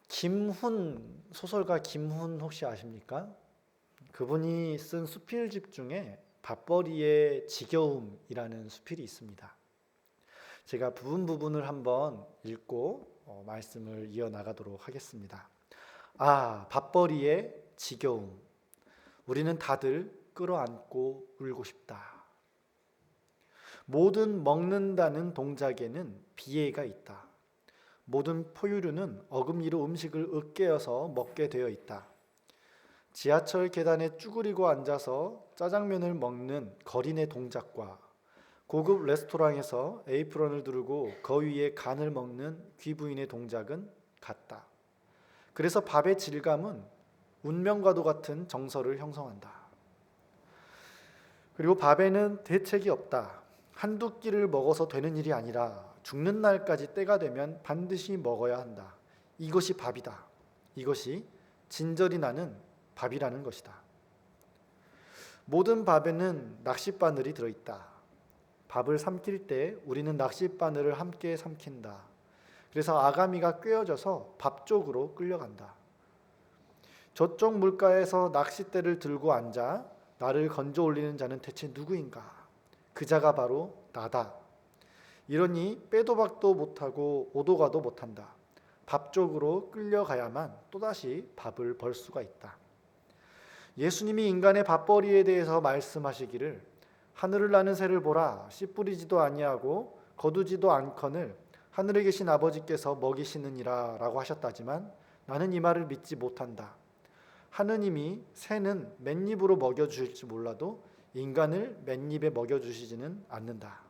김훈, 소설가 김훈 혹시 아십니까? 그분이 쓴 수필집 중에 밥벌이의 지겨움이라는 수필이 있습니다. 제가 부분을 한번 읽고 말씀을 이어나가도록 하겠습니다. 밥벌이의 지겨움. 우리는 다들 끌어안고 울고 싶다. 모든 먹는다는 동작에는 비애가 있다. 모든 포유류는 어금니로 음식을 으깨어서 먹게 되어 있다. 지하철 계단에 쭈그리고 앉아서 짜장면을 먹는 거린의 동작과 고급 레스토랑에서 에이프런을 두르고 그 위에 간을 먹는 귀부인의 동작은 같다. 그래서 밥의 질감은 운명과도 같은 정서를 형성한다. 그리고 밥에는 대책이 없다. 한두 끼를 먹어서 되는 일이 아니라 죽는 날까지 때가 되면 반드시 먹어야 한다. 이것이 밥이다. 이것이 진절이 나는 밥이라는 것이다. 모든 밥에는 낚싯바늘이 들어있다. 밥을 삼킬 때 우리는 낚싯바늘을 함께 삼킨다. 그래서 아가미가 꿰어져서 밥 쪽으로 끌려간다. 저쪽 물가에서 낚싯대를 들고 앉아 나를 건져 올리는 자는 대체 누구인가? 그 자가 바로 나다. 이러니 빼도 박도 못하고 오도 가도 못한다. 밥 쪽으로 끌려가야만 또다시 밥을 벌 수가 있다. 예수님이 인간의 밥벌이에 대해서 말씀하시기를 하늘을 나는 새를 보라. 씨 뿌리지도 아니하고 거두지도 않거늘 하늘에 계신 아버지께서 먹이시느니라 라고 하셨다지만 나는 이 말을 믿지 못한다. 하느님이 새는 맨입으로 먹여주실지 몰라도 인간을 맨입에 먹여주시지는 않는다.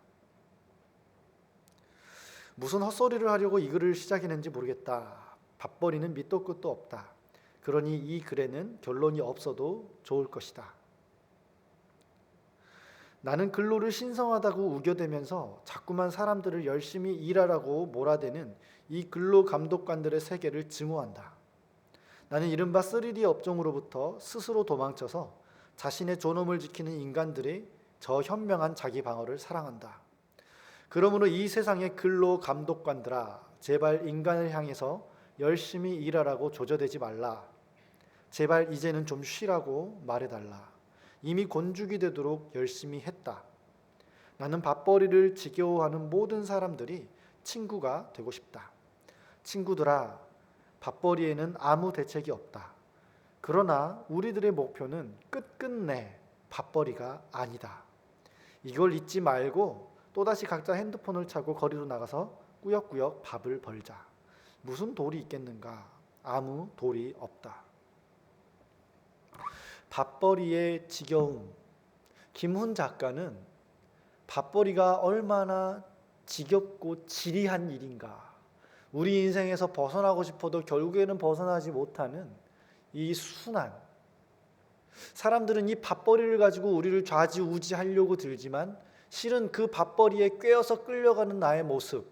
무슨 헛소리를 하려고 이 글을 시작했는지 모르겠다. 밥벌이는 밑도 끝도 없다. 그러니 이 글에는 결론이 없어도 좋을 것이다. 나는 근로를 신성하다고 우겨대면서 자꾸만 사람들을 열심히 일하라고 몰아대는 이 근로 감독관들의 세계를 증오한다. 나는 이른바 3D 업종으로부터 스스로 도망쳐서 자신의 존엄을 지키는 인간들의 저 현명한 자기 방어를 사랑한다. 그러므로 이 세상의 근로 감독관들아, 제발 인간을 향해서 열심히 일하라고 조져대지 말라. 제발 이제는 좀 쉬라고 말해달라. 이미 곤죽이 되도록 열심히 했다. 나는 밥벌이를 지겨워하는 모든 사람들이 친구가 되고 싶다. 친구들아, 밥벌이에는 아무 대책이 없다. 그러나 우리들의 목표는 끝끝내 밥벌이가 아니다. 이걸 잊지 말고 또다시 각자 핸드폰을 차고 거리로 나가서 꾸역꾸역 밥을 벌자. 무슨 도리 있겠는가? 아무 도리 없다. 밥벌이의 지겨움. 김훈 작가는 밥벌이가 얼마나 지겹고 지리한 일인가, 우리 인생에서 벗어나고 싶어도 결국에는 벗어나지 못하는 이 순환. 사람들은 이 밥벌이를 가지고 우리를 좌지우지하려고 들지만 실은 그 밥벌이에 꿰어서 끌려가는 나의 모습,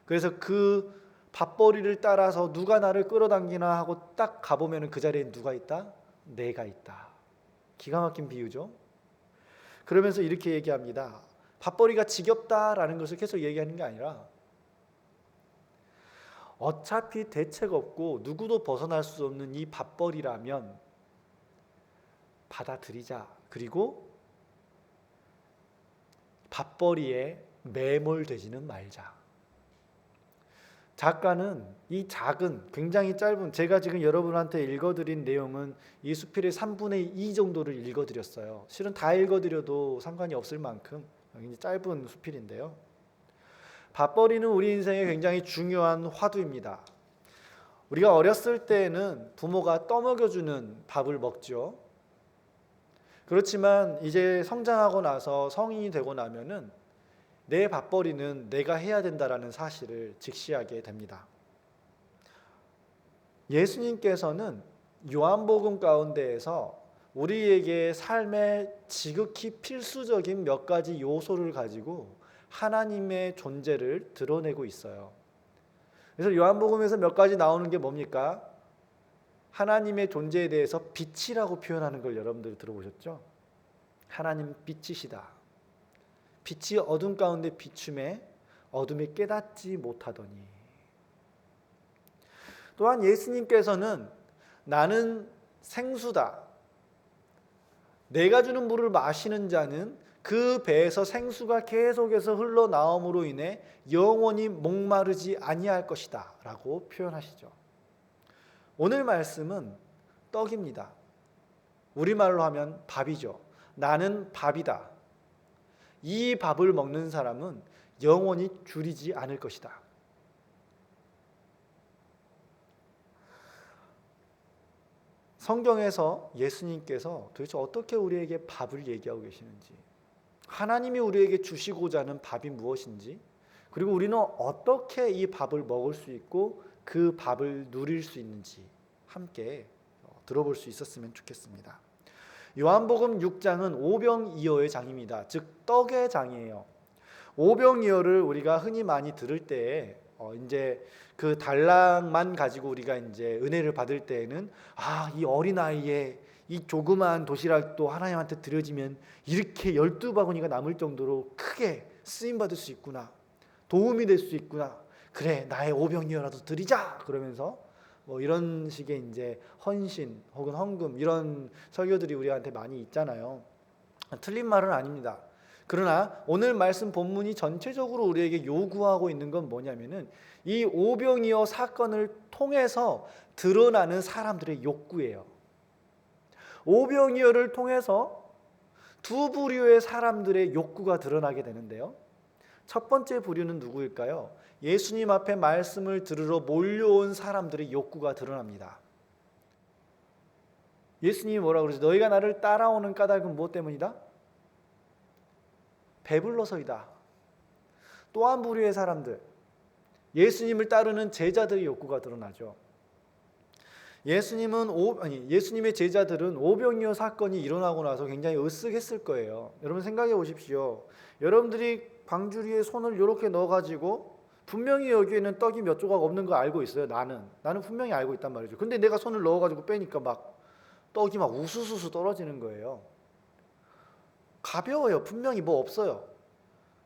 그래서 그 밥벌이를 따라서 누가 나를 끌어당기나 하고 딱 가보면 그 자리에 누가 있다? 내가 있다. 기가 막힌 비유죠. 그러면서 이렇게 얘기합니다. 밥벌이가 지겹다라는 것을 계속 얘기하는 게 아니라 어차피 대책 없고 누구도 벗어날 수 없는 이 밥벌이라면 받아들이자. 그리고 밥벌이에 매몰되지는 말자. 작가는 이 작은, 굉장히 짧은, 제가 지금 여러분한테 읽어드린 내용은 이 수필의 3분의 2 정도를 읽어드렸어요. 실은 다 읽어드려도 상관이 없을 만큼 굉장히 짧은 수필인데요. 밥벌이는 우리 인생에 굉장히 중요한 화두입니다. 우리가 어렸을 때에는 부모가 떠먹여주는 밥을 먹죠. 그렇지만 이제 성장하고 나서 성인이 되고 나면은 내 밥벌이는 내가 해야 된다라는 사실을 직시하게 됩니다. 예수님께서는 요한복음 가운데에서 우리에게 삶의 지극히 필수적인 몇 가지 요소를 가지고 하나님의 존재를 드러내고 있어요. 그래서 요한복음에서 몇 가지 나오는 게 뭡니까? 하나님의 존재에 대해서 빛이라고 표현하는 걸 여러분들이 들어보셨죠? 하나님 빛이시다. 빛이 어둠 가운데 비춤에 어둠이 깨닫지 못하더니. 또한 예수님께서는 나는 생수다, 내가 주는 물을 마시는 자는 그 배에서 생수가 계속해서 흘러나옴으로 인해 영원히 목마르지 아니할 것이다 라고 표현하시죠. 오늘 말씀은 떡입니다. 우리말로 하면 밥이죠. 나는 밥이다. 이 밥을 먹는 사람은 영원히 줄이지 않을 것이다. 성경에서 예수님께서 도대체 어떻게 우리에게 밥을 얘기하고 계시는지, 하나님이 우리에게 주시고자 하는 밥이 무엇인지, 그리고 우리는 어떻게 이 밥을 먹을 수 있고 그 밥을 누릴 수 있는지 함께 들어볼 수 있었으면 좋겠습니다. 요한복음 6장은 오병이어의 장입니다. 즉 떡의 장이에요. 오병이어를 우리가 흔히 많이 들을 때 이제 그 달랑만 가지고 우리가 이제 은혜를 받을 때에는 이 어린아이의 이 조그마한 도시락도 하나님한테 드려지면 이렇게 12바구니가 남을 정도로 크게 쓰임받을 수 있구나, 도움이 될 수 있구나, 그래 나의 오병이어라도 드리자 그러면서 이런 식의 이제 헌신 혹은 헌금, 이런 설교들이 우리한테 많이 있잖아요. 틀린 말은 아닙니다. 그러나 오늘 말씀 본문이 전체적으로 우리에게 요구하고 있는 건 뭐냐면은 이 오병이어 사건을 통해서 드러나는 사람들의 욕구예요. 오병이어를 통해서 두 부류의 사람들의 욕구가 드러나게 되는데요. 첫 번째 부류는 누구일까요? 예수님 앞에 말씀을 들으러 몰려온 사람들의 욕구가 드러납니다. 예수님이 뭐라고 그러죠? 너희가 나를 따라오는 까닭은 무엇 때문이다? 배불러서이다. 또 한 부류의 사람들, 예수님을 따르는 제자들의 욕구가 드러나죠. 예수님의 제자들은 오병이어 사건이 일어나고 나서 굉장히 으쓱했을 거예요. 여러분 생각해 보십시오. 여러분들이 광주리에 손을 이렇게 넣어가지고 분명히 여기에는 떡이 몇 조각 없는 거 알고 있어요. 나는 분명히 알고 있단 말이죠. 근데 내가 손을 넣어가지고 빼니까 막 떡이 막 우수수수 떨어지는 거예요. 가벼워요. 분명히 뭐 없어요.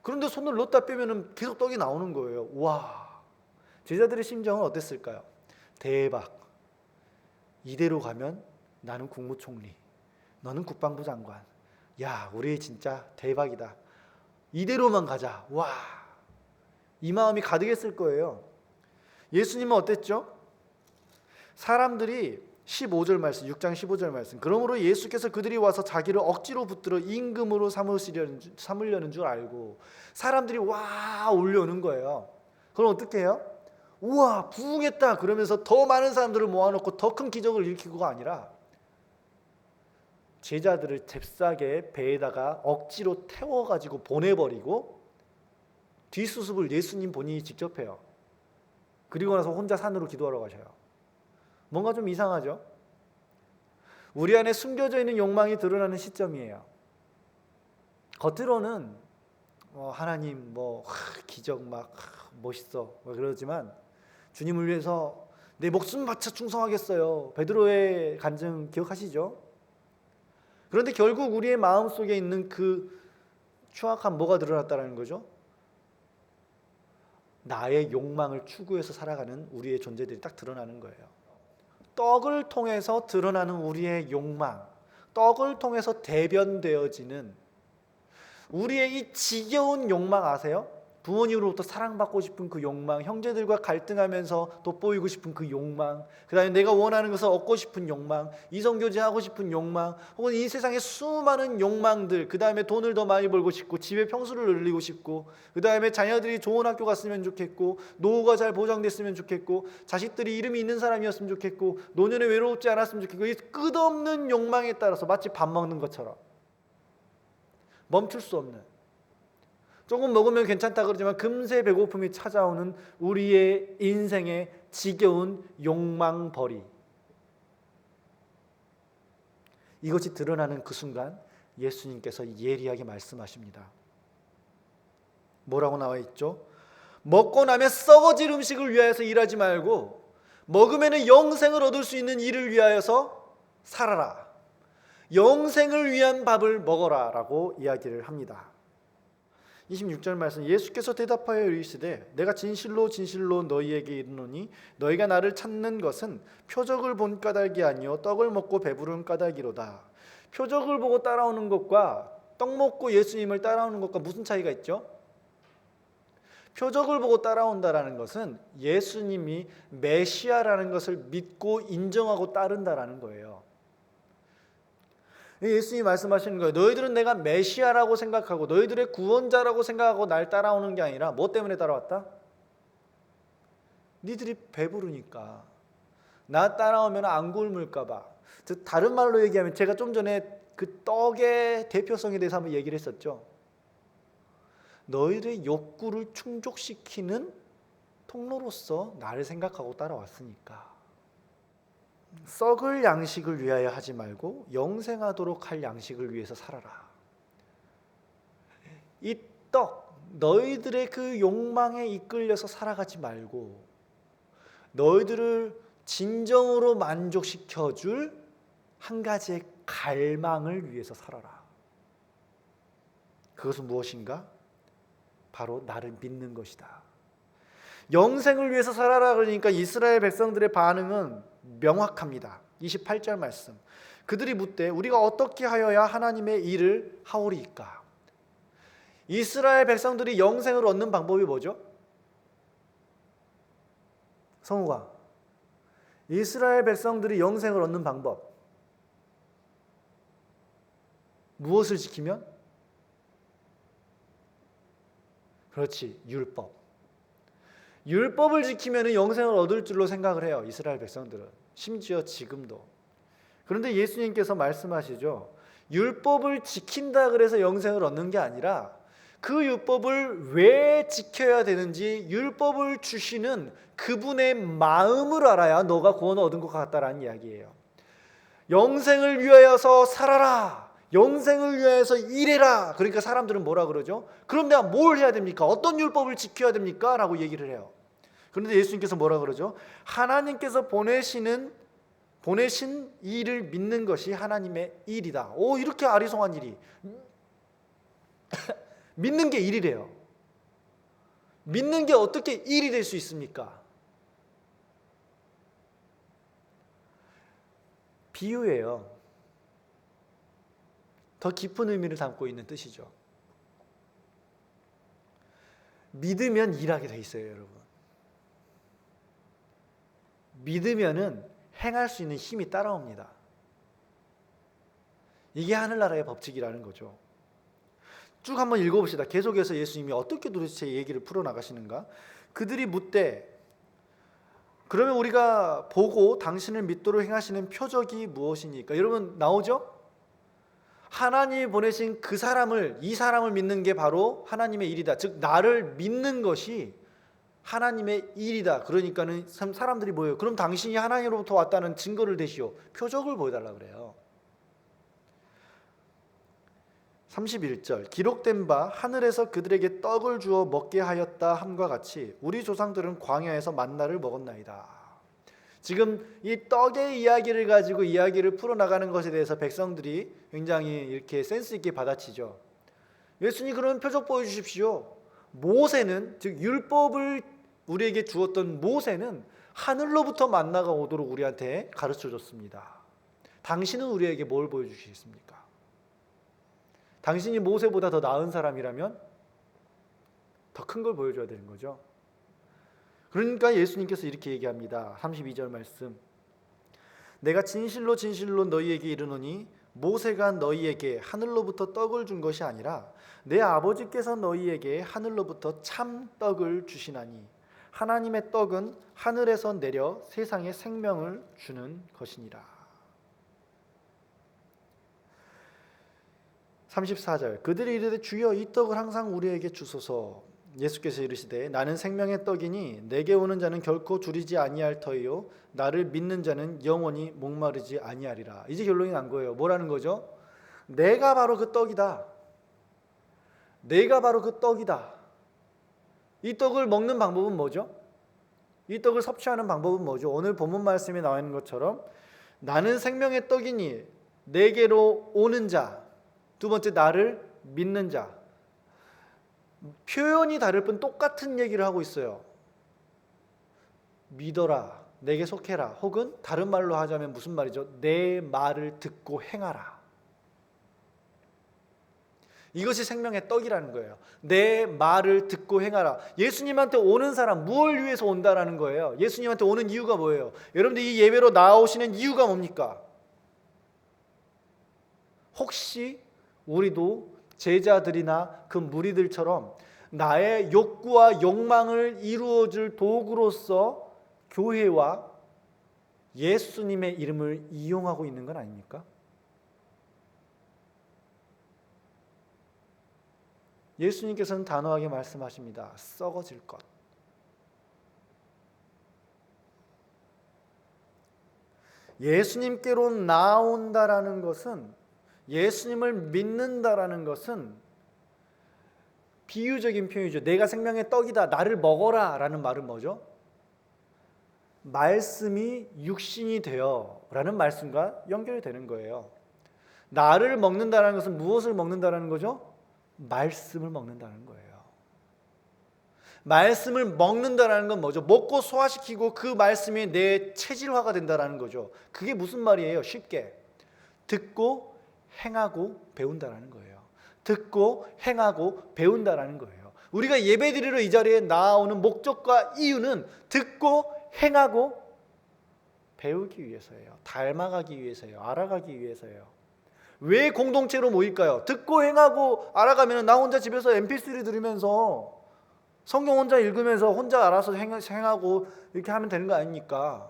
그런데 손을 넣었다 빼면은 계속 떡이 나오는 거예요. 와, 제자들의 심정은 어땠을까요? 대박. 이대로 가면 나는 국무총리, 너는 국방부 장관. 야, 우리 진짜 대박이다. 이대로만 가자. 와, 이 마음이 가득했을 거예요. 예수님은 어땠죠? 사람들이 15절 말씀, 6장 15절 말씀, 그러므로 예수께서 그들이 와서 자기를 억지로 붙들어 임금으로 삼으려는 줄 알고 사람들이 와 올려오는 거예요. 그럼 어떻게 해요? 우와 부흥했다 그러면서 더 많은 사람들을 모아놓고 더 큰 기적을 일으키고가 아니라 제자들을 잽싸게 배에다가 억지로 태워가지고 보내버리고 뒷수습을 예수님 본인이 직접 해요. 그리고 나서 혼자 산으로 기도하러 가셔요. 뭔가 좀 이상하죠? 우리 안에 숨겨져 있는 욕망이 드러나는 시점이에요. 겉으로는 하나님 기적 막 멋있어 그러지만 주님을 위해서 내 목숨 바쳐 충성하겠어요. 베드로의 간증 기억하시죠? 그런데 결국 우리의 마음속에 있는 그 추악한 뭐가 드러났다는 거죠? 나의 욕망을 추구해서 살아가는 우리의 존재들이 딱 드러나는 거예요. 떡을 통해서 드러나는 우리의 욕망, 떡을 통해서 대변되어지는 우리의 이 지겨운 욕망 아세요? 부모님으로부터 사랑받고 싶은 그 욕망, 형제들과 갈등하면서 돋보이고 싶은 그 욕망, 그 다음에 내가 원하는 것을 얻고 싶은 욕망, 이성교제하고 싶은 욕망, 혹은 이 세상의 수많은 욕망들, 그 다음에 돈을 더 많이 벌고 싶고 집의 평수를 늘리고 싶고, 그 다음에 자녀들이 좋은 학교 갔으면 좋겠고, 노후가 잘 보장됐으면 좋겠고, 자식들이 이름이 있는 사람이었으면 좋겠고, 노년에 외롭지 않았으면 좋겠고, 이 끝없는 욕망에 따라서 마치 밥 먹는 것처럼 멈출 수 없는, 조금 먹으면 괜찮다 그러지만 금세 배고픔이 찾아오는 우리의 인생의 지겨운 욕망벌이, 이것이 드러나는 그 순간 예수님께서 예리하게 말씀하십니다. 뭐라고 나와 있죠? 먹고 나면 썩어질 음식을 위하여서 일하지 말고 먹으면 영생을 얻을 수 있는 일을 위하여서 살아라. 영생을 위한 밥을 먹어라 라고 이야기를 합니다. 26절 말씀, 예수께서 대답하여 이르시되 내가 진실로 진실로 너희에게 이르노니 너희가 나를 찾는 것은 표적을 본 까닭이 아니요 떡을 먹고 배부른 까닭이로다. 표적을 보고 따라오는 것과 떡 먹고 예수님을 따라오는 것과 무슨 차이가 있죠? 표적을 보고 따라온다라는 것은 예수님이 메시아라는 것을 믿고 인정하고 따른다라는 거예요. 예수님이 말씀하시는 거예요. 너희들은 내가 메시아라고 생각하고 너희들의 구원자라고 생각하고 날 따라오는 게 아니라 뭐 때문에 따라왔다? 니들이 배부르니까, 나 따라오면 안 굶을까 봐. 다른 말로 얘기하면 제가 좀 전에 그 떡의 대표성에 대해서 한번 얘기를 했었죠. 너희들의 욕구를 충족시키는 통로로서 나를 생각하고 따라왔으니까. 썩을 양식을 위하여 하지 말고 영생하도록 할 양식을 위해서 살아라. 이 떡, 너희들의 그 욕망에 이끌려서 살아가지 말고 너희들을 진정으로 만족시켜줄 한 가지의 갈망을 위해서 살아라. 그것은 무엇인가? 바로 나를 믿는 것이다. 영생을 위해서 살아라 그러니까 이스라엘 백성들의 반응은 명확합니다. 28절 말씀, 그들이 묻되 우리가 어떻게 하여야 하나님의 일을 하오리이까? 이스라엘 백성들이 영생을 얻는 방법이 뭐죠? 성우가, 이스라엘 백성들이 영생을 얻는 방법, 무엇을 지키면? 그렇지, 율법. 율법을 지키면 영생을 얻을 줄로 생각을 해요, 이스라엘 백성들은. 심지어 지금도. 그런데 예수님께서 말씀하시죠. 율법을 지킨다 그래서 영생을 얻는 게 아니라 그 율법을 왜 지켜야 되는지 율법을 주시는 그분의 마음을 알아야 너가 구원을 얻은 것 같다라는 이야기예요. 영생을 위하여서 살아라, 영생을 위해서 일해라. 그러니까 사람들은 뭐라 그러죠? 그럼 내가 뭘 해야 됩니까? 어떤 율법을 지켜야 됩니까? 라고 얘기를 해요. 그런데 예수님께서 뭐라 그러죠? 하나님께서 보내신 일을 믿는 것이 하나님의 일이다. 오, 이렇게 아리송한 일이. 믿는 게 일이래요. 믿는 게 어떻게 일이 될 수 있습니까? 비유예요. 더 깊은 의미를 담고 있는 뜻이죠. 믿으면 일하게 돼 있어요, 여러분. 믿으면은 행할 수 있는 힘이 따라옵니다. 이게 하늘나라의 법칙이라는 거죠. 쭉 한번 읽어봅시다. 계속해서 예수님이 어떻게 도대체 얘기를 풀어나가시는가? 그들이 묻되 그러면 우리가 보고 당신을 믿도록 행하시는 표적이 무엇이니까? 여러분 나오죠? 하나님이 보내신 이 사람을 믿는 게 바로 하나님의 일이다. 즉 나를 믿는 것이 하나님의 일이다. 그러니까는 사람들이 뭐예요? 그럼 당신이 하나님으로부터 왔다는 증거를 대시오. 표적을 보여달라 그래요. 31절, 기록된 바 하늘에서 그들에게 떡을 주어 먹게 하였다 함과 같이 우리 조상들은 광야에서 만나를 먹었나이다. 지금 이 떡의 이야기를 가지고 이야기를 풀어나가는 것에 대해서 백성들이 굉장히 이렇게 센스 있게 받아치죠. 예수님 그러면 표적 보여주십시오. 모세는, 즉 율법을 우리에게 주었던 모세는 하늘로부터 만나가 오도록 우리한테 가르쳐줬습니다. 당신은 우리에게 뭘 보여주시겠습니까? 당신이 모세보다 더 나은 사람이라면 더 큰 걸 보여줘야 되는 거죠. 그러니까 예수님께서 이렇게 얘기합니다. 32절 말씀, 내가 진실로 진실로 너희에게 이르노니 모세가 너희에게 하늘로부터 떡을 준 것이 아니라 내 아버지께서 너희에게 하늘로부터 참 떡을 주시나니 하나님의 떡은 하늘에서 내려 세상에 생명을 주는 것이니라. 34절, 그들이 이르되 주여 이 떡을 항상 우리에게 주소서. 예수께서 이르시되 나는 생명의 떡이니 내게 오는 자는 결코 줄이지 아니할 터이요 나를 믿는 자는 영원히 목마르지 아니하리라. 이제 결론이 난 거예요. 뭐라는 거죠? 내가 바로 그 떡이다. 내가 바로 그 떡이다. 이 떡을 먹는 방법은 뭐죠? 이 떡을 섭취하는 방법은 뭐죠? 오늘 본문 말씀에 나와 있는 것처럼 나는 생명의 떡이니 내게로 오는 자, 두 번째 나를 믿는 자. 표현이 다를 뿐 똑같은 얘기를 하고 있어요. 믿어라, 내게 속해라. 혹은 다른 말로 하자면 무슨 말이죠? 내 말을 듣고 행하라. 이것이 생명의 떡이라는 거예요. 내 말을 듣고 행하라. 예수님한테 오는 사람 무엇을 위해서 온다라는 거예요. 예수님한테 오는 이유가 뭐예요? 여러분들 이 예배로 나오시는 이유가 뭡니까? 혹시 우리도 제자들이나 그 무리들처럼 나의 욕구와 욕망을 이루어줄 도구로서 교회와 예수님의 이름을 이용하고 있는 건 아닙니까? 예수님께서는 단호하게 말씀하십니다. 썩어질 것. 예수님께로 나온다라는 것은, 예수님을 믿는다라는 것은 비유적인 표현이죠. 내가 생명의 떡이다, 나를 먹어라 라는 말은 뭐죠? 말씀이 육신이 되어 라는 말씀과 연결이 되는 거예요. 나를 먹는다는 것은 무엇을 먹는다는 거죠? 말씀을 먹는다는 거예요. 말씀을 먹는다는 건 뭐죠? 먹고 소화시키고 그 말씀이 내 체질화가 된다는 거죠. 그게 무슨 말이에요? 쉽게 듣고 행하고 배운다는 거예요. 듣고 행하고 배운다는 거예요. 우리가 예배드리러 이 자리에 나오는 목적과 이유는 듣고 행하고 배우기 위해서예요. 닮아가기 위해서예요. 알아가기 위해서예요. 왜 공동체로 모일까요? 듣고 행하고 알아가면 나 혼자 집에서 MP3 들으면서 성경 혼자 읽으면서 혼자 알아서 행하고 이렇게 하면 되는 거 아닙니까?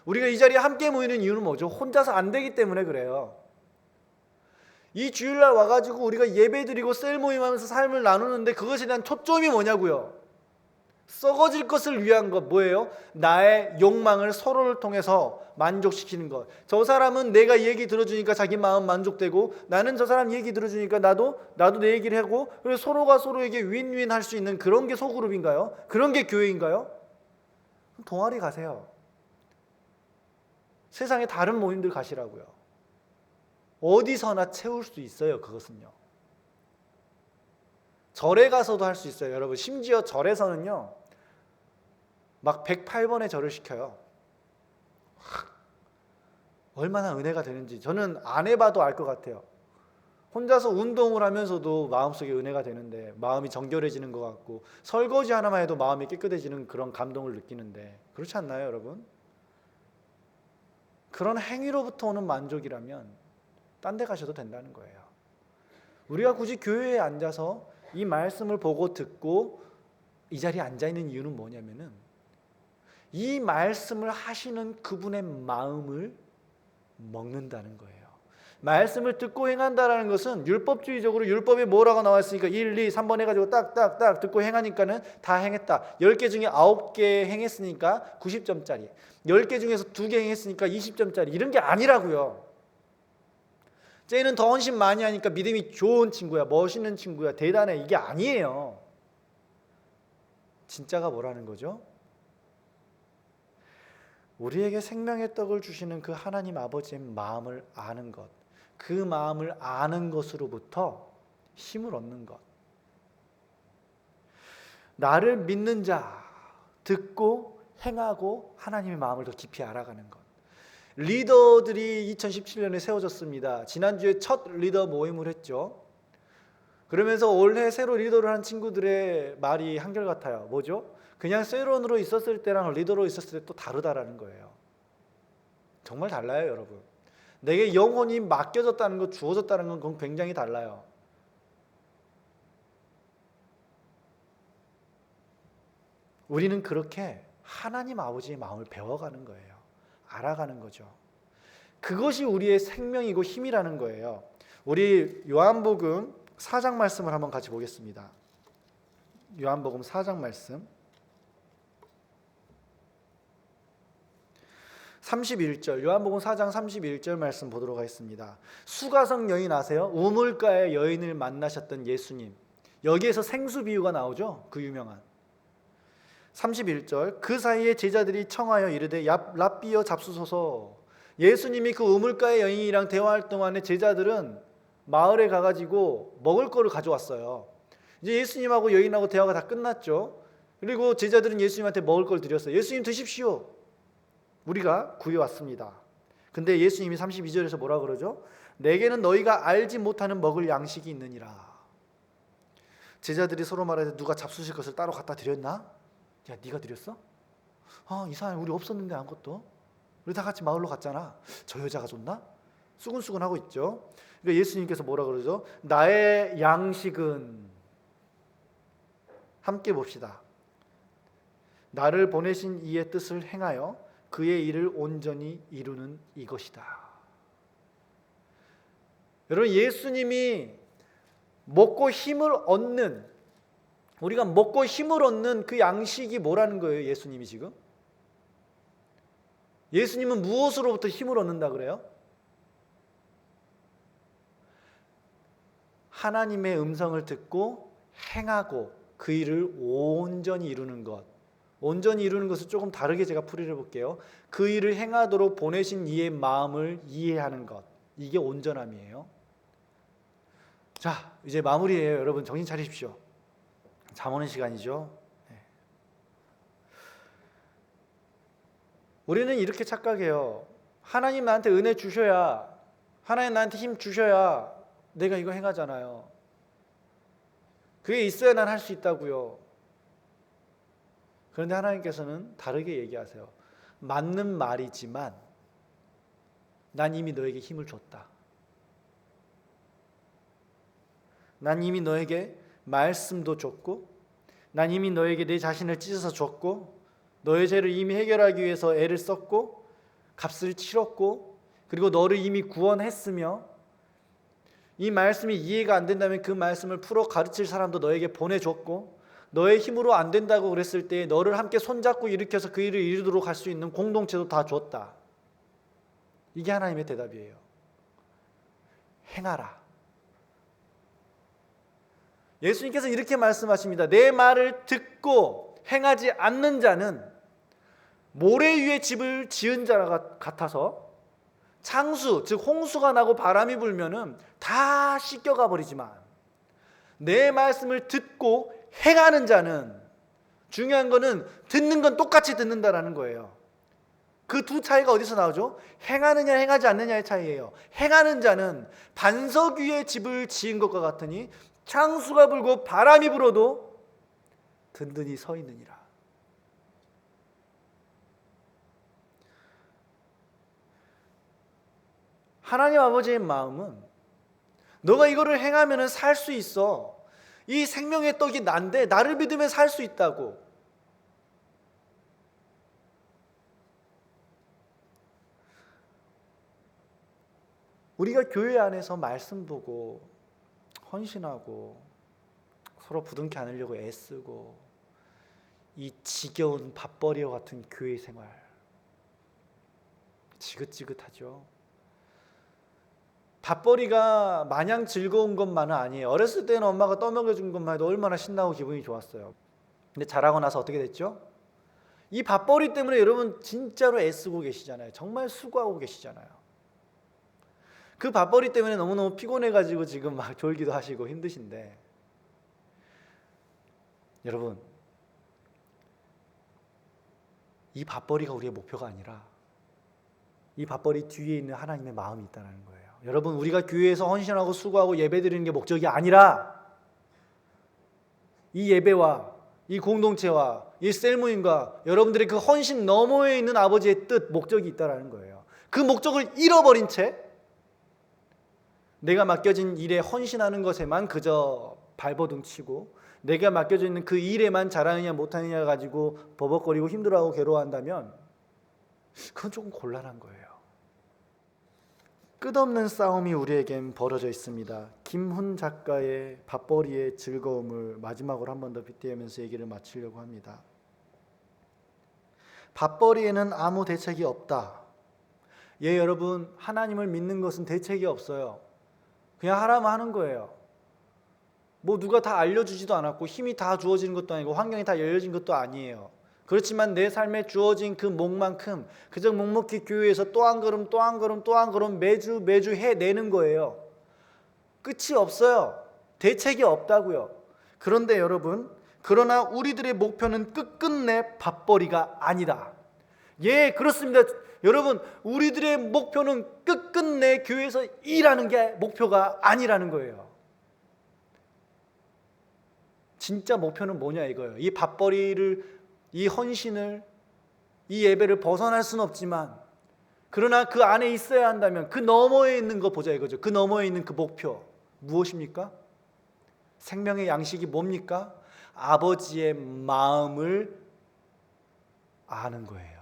우리가 이 자리에 함께 모이는 이유는 뭐죠? 혼자서 안 되기 때문에 그래요. 이 주일날 와가지고 우리가 예배드리고 셀 모임하면서 삶을 나누는데 그것에 대한 초점이 뭐냐고요? 썩어질 것을 위한 것 뭐예요? 나의 욕망을 서로를 통해서 만족시키는 것. 저 사람은 내가 얘기 들어주니까 자기 마음 만족되고 나는 저 사람 얘기 들어주니까 나도 내 얘기를 하고 그래서 서로가 서로에게 윈윈 할 수 있는 그런 게 소그룹인가요? 그런 게 교회인가요? 동아리 가세요. 세상에 다른 모임들 가시라고요. 어디서나 채울 수 있어요. 그것은요. 절에 가서도 할 수 있어요. 여러분 심지어 절에서는요 막 108번의 절을 시켜요. 얼마나 은혜가 되는지 저는 안 해봐도 알 것 같아요. 혼자서 운동을 하면서도 마음속에 은혜가 되는데 마음이 정결해지는 것 같고 설거지 하나만 해도 마음이 깨끗해지는 그런 감동을 느끼는데 그렇지 않나요 여러분? 그런 행위로부터 오는 만족이라면 딴 데 가셔도 된다는 거예요. 우리가 굳이 교회에 앉아서 이 말씀을 보고 듣고 이 자리에 앉아있는 이유는 뭐냐면은 이 말씀을 하시는 그분의 마음을 먹는다는 거예요. 말씀을 듣고 행한다라는 것은 율법주의적으로 율법에 뭐라고 나와 있으니까 1, 2, 3번 해가지고 딱딱딱 듣고 행하니까는 다 행했다. 10개 중에 9개 행했으니까 90점짜리 10개 중에서 2개 행했으니까 20점짜리 이런 게 아니라고요. 쟤는 더 헌신 많이 하니까 믿음이 좋은 친구야, 멋있는 친구야, 대단해 이게 아니에요. 진짜가 뭐라는 거죠? 우리에게 생명의 떡을 주시는 그 하나님 아버지의 마음을 아는 것, 그 마음을 아는 것으로부터 힘을 얻는 것. 나를 믿는 자, 듣고 행하고 하나님의 마음을 더 깊이 알아가는 것. 리더들이 2017년에 세워졌습니다. 지난주에 첫 리더 모임을 했죠. 그러면서 올해 새로 리더를 한 친구들의 말이 한결같아요. 뭐죠? 그냥 세론으로 있었을 때랑 리더로 있었을 때 또 다르다라는 거예요. 정말 달라요 여러분. 내게 영혼이 맡겨졌다는 것, 주어졌다는 건 그건 굉장히 달라요. 우리는 그렇게 하나님 아버지의 마음을 배워가는 거예요. 알아가는 거죠. 그것이 우리의 생명이고 힘이라는 거예요. 우리 요한복음 4장 말씀을 한번 같이 보겠습니다. 요한복음 4장 말씀 31절, 요한복음 4장 31절 말씀 보도록 하겠습니다. 수가성 여인 아세요? 우물가의 여인을 만나셨던 예수님. 여기에서 생수 비유가 나오죠. 그 유명한 31절, 그 사이에 제자들이 청하여 이르되 랍비여 잡수소서. 예수님이 그 우물가의 여인이랑 대화할 동안에 제자들은 마을에 가가지고 먹을 거를 가져왔어요. 이제 예수님하고 여인하고 대화가 다 끝났죠. 그리고 제자들은 예수님한테 먹을 걸 드렸어요. 예수님 드십시오. 우리가 구해왔습니다. 근데 예수님이 32절에서 뭐라 그러죠? 내게는 너희가 알지 못하는 먹을 양식이 있느니라. 제자들이 서로 말하되 누가 잡수실 것을 따로 갖다 드렸나? 야, 네가 드렸어? 이상해, 우리 없었는데 아무것도. 우리 다 같이 마을로 갔잖아. 저 여자가 줬나? 수근수근 하고 있죠. 그러니까 예수님께서 뭐라 그러죠? 나의 양식은, 함께 봅시다. 나를 보내신 이의 뜻을 행하여 그의 일을 온전히 이루는 이것이다. 여러분, 예수님이 먹고 힘을 얻는, 우리가 먹고 힘을 얻는 그 양식이 뭐라는 거예요? 예수님이 지금 예수님은 무엇으로부터 힘을 얻는다 그래요? 하나님의 음성을 듣고 행하고 그 일을 온전히 이루는 것. 온전히 이루는 것을 조금 다르게 제가 풀이해 볼게요. 그 일을 행하도록 보내신 이의 마음을 이해하는 것. 이게 온전함이에요. 자, 이제 마무리예요. 여러분 정신 차리십시오. 잠 오는 시간이죠. 네. 우리는 이렇게 착각해요. 하나님 나한테 은혜 주셔야, 하나님 나한테 힘 주셔야 내가 이거 행하잖아요. 그게 있어야 난 할 수 있다고요. 그런데 하나님께서는 다르게 얘기하세요. 맞는 말이지만 난 이미 너에게 힘을 줬다. 난 이미 너에게 말씀도 줬고, 난 이미 너에게 내 자신을 찢어서 줬고, 너의 죄를 이미 해결하기 위해서 애를 썼고, 값을 치렀고, 그리고 너를 이미 구원했으며, 이 말씀이 이해가 안 된다면 그 말씀을 풀어 가르칠 사람도 너에게 보내줬고, 너의 힘으로 안 된다고 그랬을 때 너를 함께 손잡고 일으켜서 그 일을 이루도록 할 수 있는 공동체도 다 줬다. 이게 하나님의 대답이에요. 행하라. 예수님께서 이렇게 말씀하십니다. 내 말을 듣고 행하지 않는 자는 모래 위에 집을 지은 자가 같아서, 창수, 즉 홍수가 나고 바람이 불면은 다 씻겨가 버리지만 내 말씀을 듣고 행하는 자는, 중요한 거는 듣는 건 똑같이 듣는다라는 거예요. 그 두 차이가 어디서 나오죠? 행하느냐 행하지 않느냐의 차이예요. 행하는 자는 반석 위에 집을 지은 것과 같으니 창수가 불고 바람이 불어도 든든히 서 있느니라. 하나님 아버지의 마음은 너가 이거를 행하면 살 수 있어. 이 생명의 떡이 난데 나를 믿으면 살 수 있다고. 우리가 교회 안에서 말씀 보고 헌신하고 서로 부둥켜 안으려고 애쓰고, 이 지겨운 밥벌이와 같은 교회 생활, 지긋지긋하죠. 밥벌이가 마냥 즐거운 것만은 아니에요. 어렸을 때는 엄마가 떠먹여준 것만 해도 얼마나 신나고 기분이 좋았어요. 근데 자라고 나서 어떻게 됐죠? 이 밥벌이 때문에 여러분 진짜로 애쓰고 계시잖아요. 정말 수고하고 계시잖아요. 그 밥벌이 때문에 너무너무 피곤해가지고 지금 막 졸기도 하시고 힘드신데, 여러분 이 밥벌이가 우리의 목표가 아니라 이 밥벌이 뒤에 있는 하나님의 마음이 있다는 거예요. 여러분, 우리가 교회에서 헌신하고 수고하고 예배드리는 게 목적이 아니라 이 예배와 이 공동체와 이 셀모임과 여러분들의 그 헌신 너머에 있는 아버지의 뜻, 목적이 있다는 거예요. 그 목적을 잃어버린 채 내가 맡겨진 일에 헌신하는 것에만 그저 발버둥 치고, 내가 맡겨져 있는 그 일에만 잘하느냐 못하느냐 가지고 버벅거리고 힘들어하고 괴로워한다면 그건 조금 곤란한 거예요. 끝없는 싸움이 우리에겐 벌어져 있습니다. 김훈 작가의 밥벌이의 즐거움을 마지막으로 한 번 더 빗대면서 얘기를 마치려고 합니다. 밥벌이에는 아무 대책이 없다. 예, 여러분, 하나님을 믿는 것은 대책이 없어요. 그냥 하라면 하는 거예요. 뭐 누가 다 알려주지도 않았고 힘이 다 주어지는 것도 아니고 환경이 다 열려진 것도 아니에요. 그렇지만 내 삶에 주어진 그 몫만큼 그저 묵묵히 교회에서 또 한 걸음 또 한 걸음 또 한 걸음 매주 해내는 거예요. 끝이 없어요. 대책이 없다고요. 그런데 여러분, 그러나 우리들의 목표는 끝끝내 밥벌이가 아니다. 예, 그렇습니다. 여러분, 우리들의 목표는 끝끝내 교회에서 일하는 게 목표가 아니라는 거예요. 진짜 목표는 뭐냐 이거예요. 이 밥벌이를, 이 헌신을, 이 예배를 벗어날 수는 없지만, 그러나 그 안에 있어야 한다면 그 너머에 있는 거 보자 이거죠. 그 너머에 있는 그 목표 무엇입니까? 생명의 양식이 뭡니까? 아버지의 마음을 아는 거예요.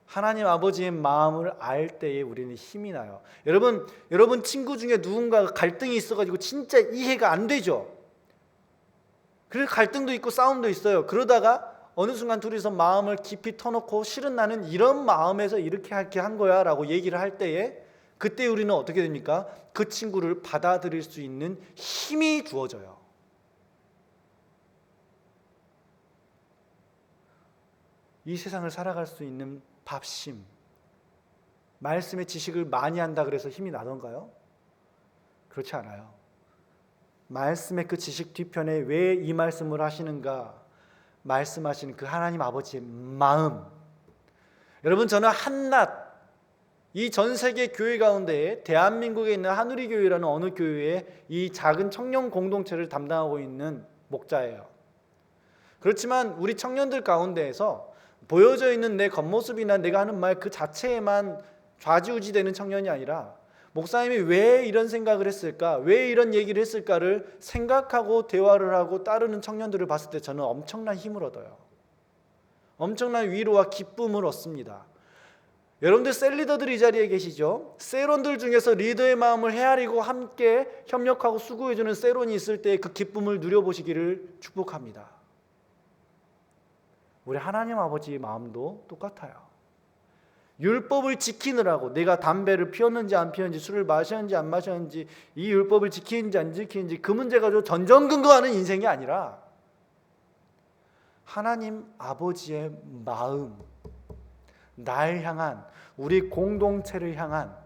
하나님 아버지의 마음을 알 때에 우리는 힘이 나요. 여러분 친구 중에 누군가가 갈등이 있어가지고 진짜 이해가 안 되죠. 그래서 갈등도 있고 싸움도 있어요. 그러다가 어느 순간 둘이서 마음을 깊이 터놓고 실은 나는 이런 마음에서 이렇게 한 거야 라고 얘기를 할 때에, 그때 우리는 어떻게 됩니까? 그 친구를 받아들일 수 있는 힘이 주어져요. 이 세상을 살아갈 수 있는 밥심, 말씀의 지식을 많이 한다 그래서 힘이 나던가요? 그렇지 않아요. 말씀의 그 지식 뒤편에 왜 이 말씀을 하시는가 말씀하시는 그 하나님 아버지의 마음. 여러분, 저는 한낱 이 전 세계 교회 가운데 대한민국에 있는 한우리 교회라는 어느 교회의 이 작은 청년 공동체를 담당하고 있는 목자예요. 그렇지만 우리 청년들 가운데에서 보여져 있는 내 겉모습이나 내가 하는 말 그 자체에만 좌지우지되는 청년이 아니라, 목사님이 왜 이런 생각을 했을까, 왜 이런 얘기를 했을까를 생각하고 대화를 하고 따르는 청년들을 봤을 때 저는 엄청난 힘을 얻어요. 엄청난 위로와 기쁨을 얻습니다. 여러분들 셀리더들이 이 자리에 계시죠? 세론들 중에서 리더의 마음을 헤아리고 함께 협력하고 수고해주는 세론이 있을 때 그 기쁨을 누려보시기를 축복합니다. 우리 하나님 아버지의 마음도 똑같아요. 율법을 지키느라고 내가 담배를 피웠는지 안 피웠는지, 술을 마셨는지 안 마셨는지, 이 율법을 지키는지 안 지키는지 그 문제 가지고 전전긍긍하는 인생이 아니라, 하나님 아버지의 마음, 날 향한, 우리 공동체를 향한,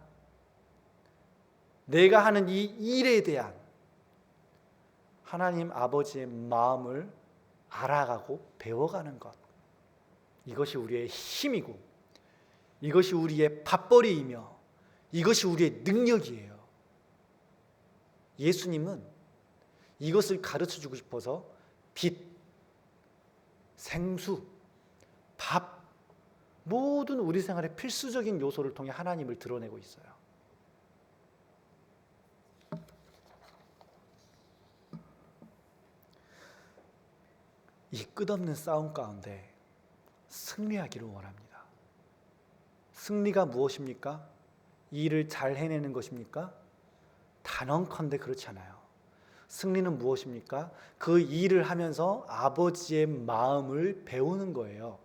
내가 하는 이 일에 대한 하나님 아버지의 마음을 알아가고 배워가는 것, 이것이 우리의 힘이고, 이것이 우리의 밥벌이이며, 이것이 우리의 능력이에요. 예수님은 이것을 가르쳐주고 싶어서 빛, 생수, 밥, 모든 우리 생활의 필수적인 요소를 통해 하나님을 드러내고 있어요. 이 끝없는 싸움 가운데 승리하기를 원합니다. 승리가 무엇입니까? 일을 잘 해내는 것입니까? 단언컨대 그렇지 않아요. 승리는 무엇입니까? 그 일을 하면서 아버지의 마음을 배우는 거예요.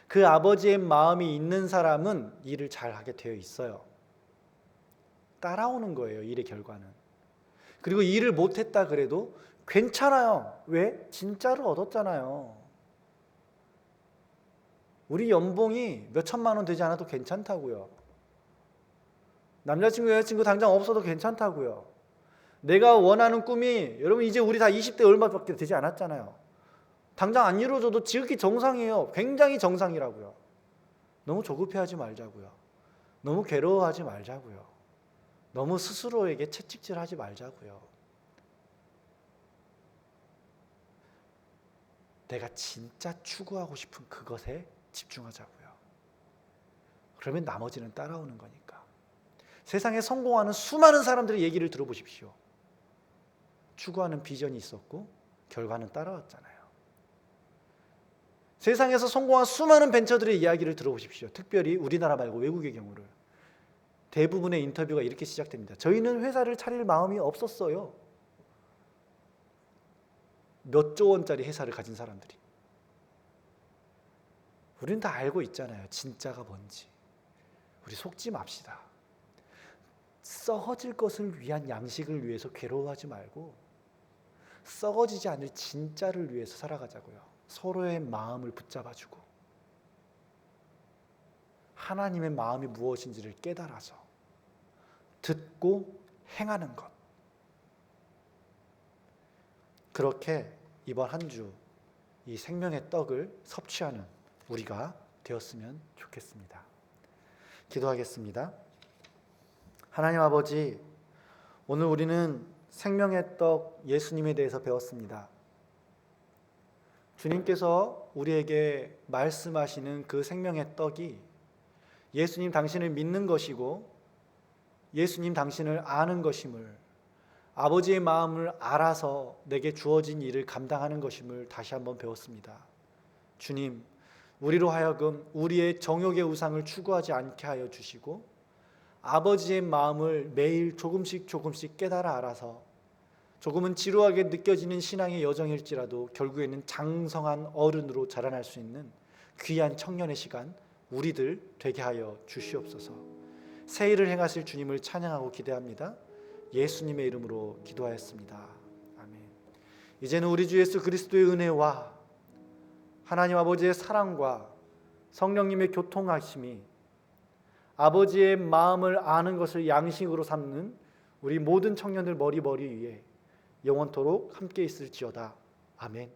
그 아버지의 마음이 있는 사람은 일을 잘하게 되어 있어요. 따라오는 거예요, 일의 결과는. 그리고 일을 못했다 그래도 괜찮아요. 왜? 진짜로 얻었잖아요. 우리 연봉이 몇 천만 원 되지 않아도 괜찮다고요. 남자친구, 여자친구 당장 없어도 괜찮다고요. 내가 원하는 꿈이, 여러분 이제 우리 다 20대 얼마밖에 되지 않았잖아요. 당장 안 이루어져도 지극히 정상이에요. 굉장히 정상이라고요. 너무 조급해하지 말자고요. 너무 괴로워하지 말자고요. 너무 스스로에게 채찍질하지 말자고요. 내가 진짜 추구하고 싶은 그것에 집중하자고요. 그러면 나머지는 따라오는 거니까. 세상에 성공하는 수많은 사람들의 얘기를 들어보십시오. 추구하는 비전이 있었고 결과는 따라왔잖아요. 세상에서 성공한 수많은 벤처들의 이야기를 들어보십시오. 특별히 우리나라 말고 외국의 경우를. 대부분의 인터뷰가 이렇게 시작됩니다. 저희는 회사를 차릴 마음이 없었어요. 몇 조 원짜리 회사를 가진 사람들이. 우리는 다 알고 있잖아요. 진짜가 뭔지. 우리 속지 맙시다. 썩어질 것을 위한 양식을 위해서 괴로워하지 말고 썩어지지 않을 진짜를 위해서 살아가자고요. 서로의 마음을 붙잡아주고 하나님의 마음이 무엇인지를 깨달아서 듣고 행하는 것. 그렇게 이번 한 주 이 생명의 떡을 섭취하는 우리가 되었으면 좋겠습니다. 기도하겠습니다. 하나님 아버지, 오늘 우리는 생명의 떡 예수님에 대해서 배웠습니다. 주님께서 우리에게 말씀하시는 그 생명의 떡이 예수님 당신을 믿는 것이고 예수님 당신을 아는 것임을, 아버지의 마음을 알아서 내게 주어진 일을 감당하는 것임을 다시 한번 배웠습니다. 주님, 우리로 하여금 우리의 정욕의 우상을 추구하지 않게 하여 주시고 아버지의 마음을 매일 조금씩 깨달아 알아서 조금은 지루하게 느껴지는 신앙의 여정일지라도 결국에는 장성한 어른으로 자라날 수 있는 귀한 청년의 시간 우리들 되게 하여 주시옵소서. 새 일을 행하실 주님을 찬양하고 기대합니다. 예수님의 이름으로 기도하였습니다. 아멘. 이제는 우리 주 예수 그리스도의 은혜와 하나님 아버지의 사랑과 성령님의 교통하심이 아버지의 마음을 아는 것을 양식으로 삼는 우리 모든 청년들 머리 위에 영원토록 함께 있을지어다. 아멘.